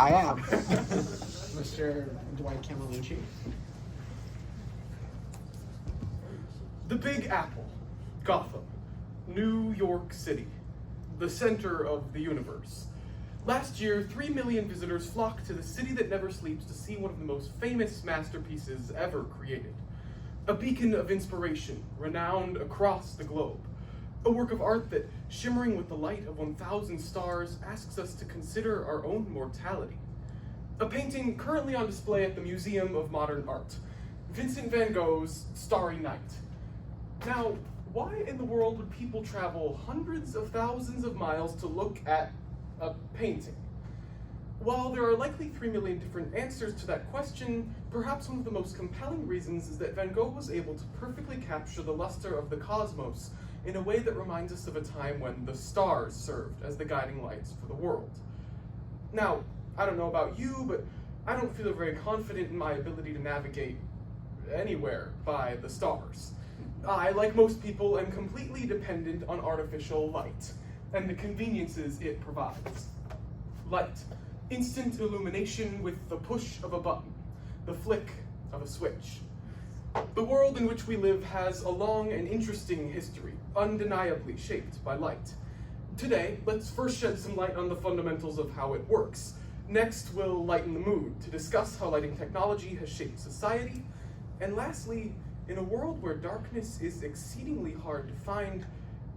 I am. Mr. Dwight Camelucci. The Big Apple, Gotham, New York City, the center of the universe. Last year, 3 million visitors flocked to the city that never sleeps to see one of the most famous masterpieces ever created. A beacon of inspiration, renowned across the globe. A work of art that, shimmering with the light of 1,000 stars, asks us to consider our own mortality. A painting currently on display at the Museum of Modern Art, Vincent van Gogh's Starry Night. Now, why in the world would people travel hundreds of thousands of miles to look at a painting? While there are likely 3 million different answers to that question, perhaps one of the most compelling reasons is that Van Gogh was able to perfectly capture the luster of the cosmos in a way that reminds us of a time when the stars served as the guiding lights for the world. Now, I don't know about you, but I don't feel very confident in my ability to navigate anywhere by the stars. I, like most people, am completely dependent on artificial light and the conveniences it provides. Light, instant illumination with the push of a button, the flick of a switch. The world in which we live has a long and interesting history, undeniably shaped by light. Today, let's first shed some light on the fundamentals of how it works. Next, we'll lighten the mood to discuss how lighting technology has shaped society. And lastly, in a world where darkness is exceedingly hard to find,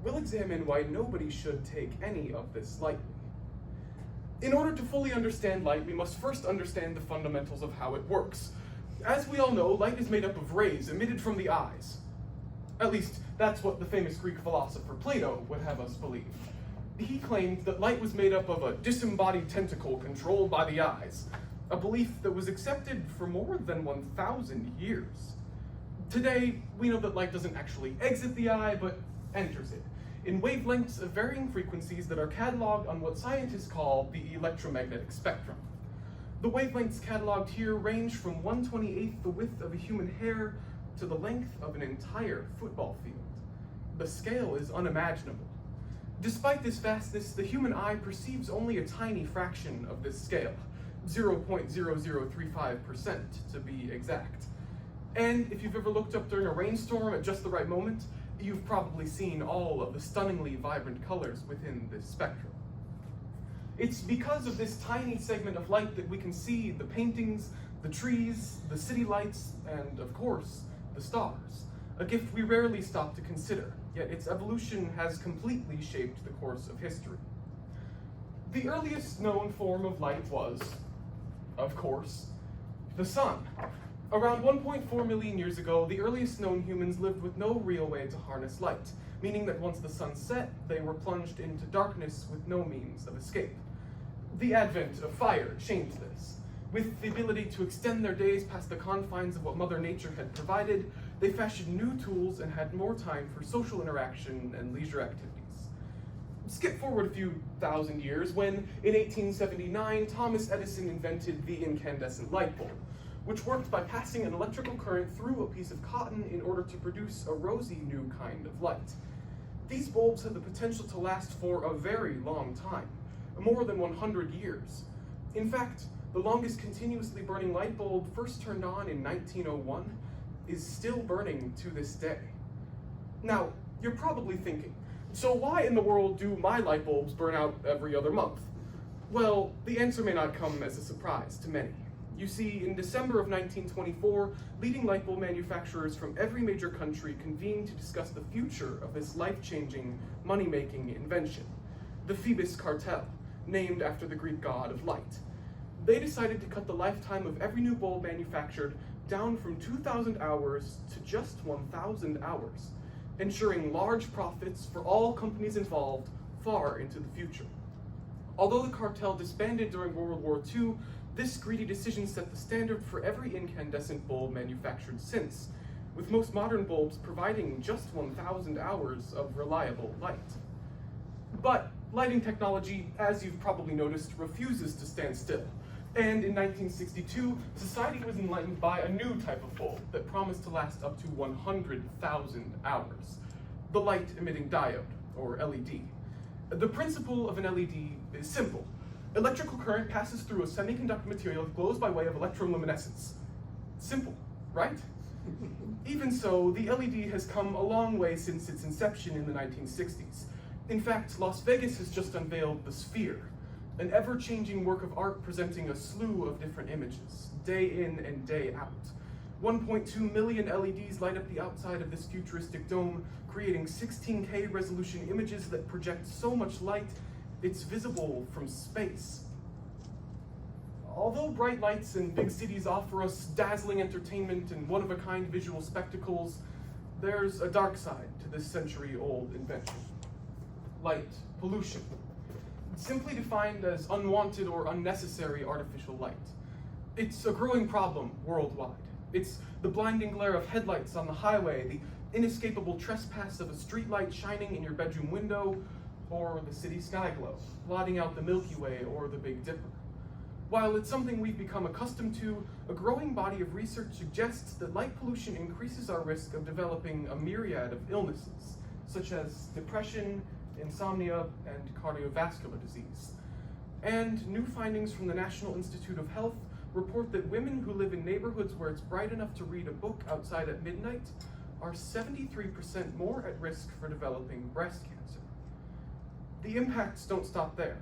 we'll examine why nobody should take any of this lightly. In order to fully understand light, we must first understand the fundamentals of how it works. As we all know, light is made up of rays emitted from the eyes. At least, that's what the famous Greek philosopher Plato would have us believe. He claimed that light was made up of a disembodied tentacle controlled by the eyes, a belief that was accepted for more than 1,000 years. Today, we know that light doesn't actually exit the eye, but enters it, in wavelengths of varying frequencies that are cataloged on what scientists call the electromagnetic spectrum. The wavelengths cataloged here range from 1/28th the width of a human hair to the length of an entire football field. The scale is unimaginable. Despite this vastness, the human eye perceives only a tiny fraction of this scale, 0.0035% to be exact. And if you've ever looked up during a rainstorm at just the right moment, you've probably seen all of the stunningly vibrant colors within this spectrum. It's because of this tiny segment of light that we can see the paintings, the trees, the city lights, and of course, the stars. A gift we rarely stop to consider, yet its evolution has completely shaped the course of history. The earliest known form of light was, of course, the sun. Around 1.4 million years ago, the earliest known humans lived with no real way to harness light, meaning that once the sun set, they were plunged into darkness with no means of escape. The advent of fire changed this. With the ability to extend their days past the confines of what Mother Nature had provided, they fashioned new tools and had more time for social interaction and leisure activities. Skip forward a few thousand years when, in 1879, Thomas Edison invented the incandescent light bulb, which worked by passing an electrical current through a piece of cotton in order to produce a rosy new kind of light. These bulbs had the potential to last for a very long time, more than 100 years. In fact, the longest continuously burning light bulb, first turned on in 1901, is still burning to this day. Now, you're probably thinking, so why in the world do my light bulbs burn out every other month? Well, the answer may not come as a surprise to many. You see, in December of 1924, leading light bulb manufacturers from every major country convened to discuss the future of this life-changing, money-making invention, the Phoebus cartel, named after the Greek god of light. They decided to cut the lifetime of every new bulb manufactured down from 2,000 hours to just 1,000 hours, ensuring large profits for all companies involved far into the future. Although the cartel disbanded during World War II, this greedy decision set the standard for every incandescent bulb manufactured since, with most modern bulbs providing just 1,000 hours of reliable light. But lighting technology, as you've probably noticed, refuses to stand still. And in 1962, society was enlightened by a new type of bulb that promised to last up to 100,000 hours, the light-emitting diode, or LED. The principle of an LED is simple. Electrical current passes through a semiconductor material that glows by way of electroluminescence. Simple, right? Even so, the LED has come a long way since its inception in the 1960s. In fact, Las Vegas has just unveiled the Sphere, an ever-changing work of art presenting a slew of different images, day in and day out. 1.2 million LEDs light up the outside of this futuristic dome, creating 16K resolution images that project so much light, it's visible from space. Although bright lights and big cities offer us dazzling entertainment and one-of-a-kind visual spectacles, there's a dark side to this century-old invention. Light pollution. Simply defined as unwanted or unnecessary artificial light. It's a growing problem worldwide. It's the blinding glare of headlights on the highway, the inescapable trespass of a streetlight shining in your bedroom window, or the city sky glow, blotting out the Milky Way or the Big Dipper. While it's something we've become accustomed to, a growing body of research suggests that light pollution increases our risk of developing a myriad of illnesses, such as depression, insomnia, and cardiovascular disease. And new findings from the National Institute of Health report that women who live in neighborhoods where it's bright enough to read a book outside at midnight are 73% more at risk for developing breast cancer. The impacts don't stop there.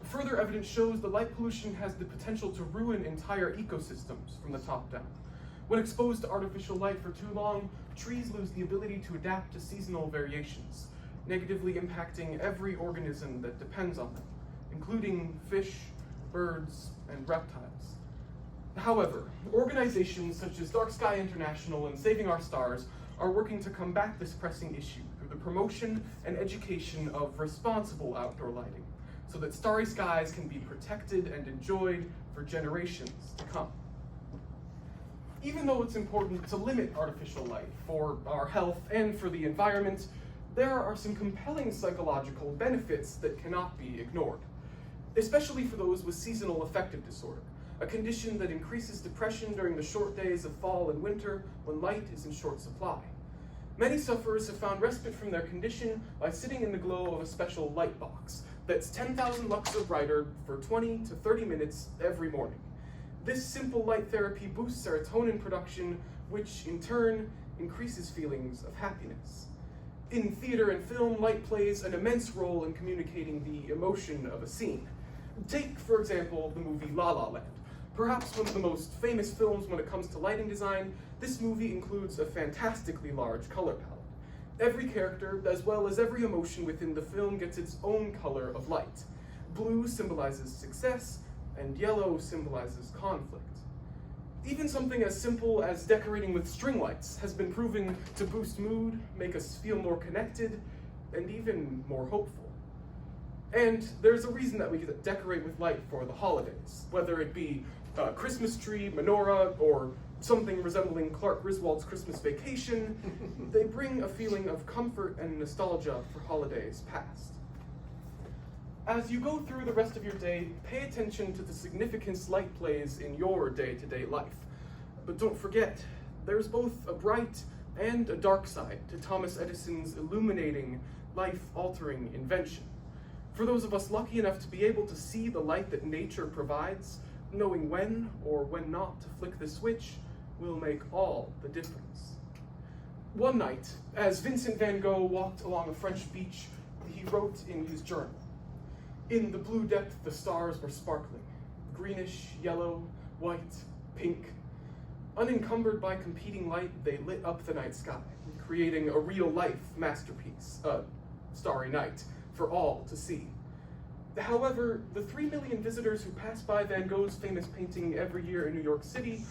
Further evidence shows that light pollution has the potential to ruin entire ecosystems from the top down. When exposed to artificial light for too long, trees lose the ability to adapt to seasonal variations, negatively impacting every organism that depends on them, including fish, birds, and reptiles. However, organizations such as Dark Sky International and Saving Our Stars are working to combat this pressing issue through the promotion and education of responsible outdoor lighting, so that starry skies can be protected and enjoyed for generations to come. Even though it's important to limit artificial light for our health and for the environment, there are some compelling psychological benefits that cannot be ignored, especially for those with seasonal affective disorder, a condition that increases depression during the short days of fall and winter when light is in short supply. Many sufferers have found respite from their condition by sitting in the glow of a special light box that's 10,000 lux or brighter for 20 to 30 minutes every morning. This simple light therapy boosts serotonin production, which in turn increases feelings of happiness. In theater and film, light plays an immense role in communicating the emotion of a scene. Take, for example, the movie La La Land. Perhaps one of the most famous films when it comes to lighting design, this movie includes a fantastically large color palette. Every character, as well as every emotion within the film, gets its own color of light. Blue symbolizes success, and yellow symbolizes conflict. Even something as simple as decorating with string lights has been proven to boost mood, make us feel more connected, and even more hopeful. And there's a reason that we decorate with light for the holidays, whether it be a Christmas tree, menorah, or something resembling Clark Griswold's Christmas Vacation. They bring a feeling of comfort and nostalgia for holidays past. As you go through the rest of your day, pay attention to the significance light plays in your day-to-day life. But don't forget, there's both a bright and a dark side to Thomas Edison's illuminating, life-altering invention. For those of us lucky enough to be able to see the light that nature provides, knowing when or when not to flick the switch will make all the difference. One night, as Vincent van Gogh walked along a French beach, he wrote in his journal, "In the blue depth the stars were sparkling, greenish, yellow, white, pink. Unencumbered by competing light, they lit up the night sky, creating a real-life masterpiece, a starry night, for all to see." However, the 3 million visitors who pass by Van Gogh's famous painting every year in New York City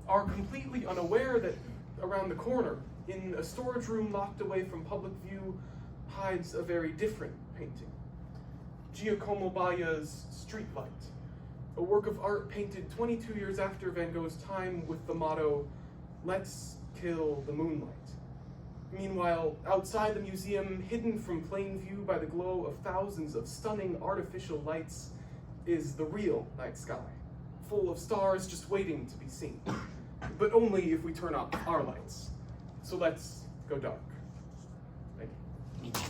are completely unaware that around the corner, in a storage room locked away from public view, hides a very different painting. Giacomo Baglia's Streetlight, a work of art painted 22 years after Van Gogh's time with the motto, "Let's kill the moonlight." Meanwhile, outside the museum, hidden from plain view by the glow of thousands of stunning artificial lights, is the real night sky, full of stars just waiting to be seen. But only if we turn off our lights. So let's go dark. Thank you.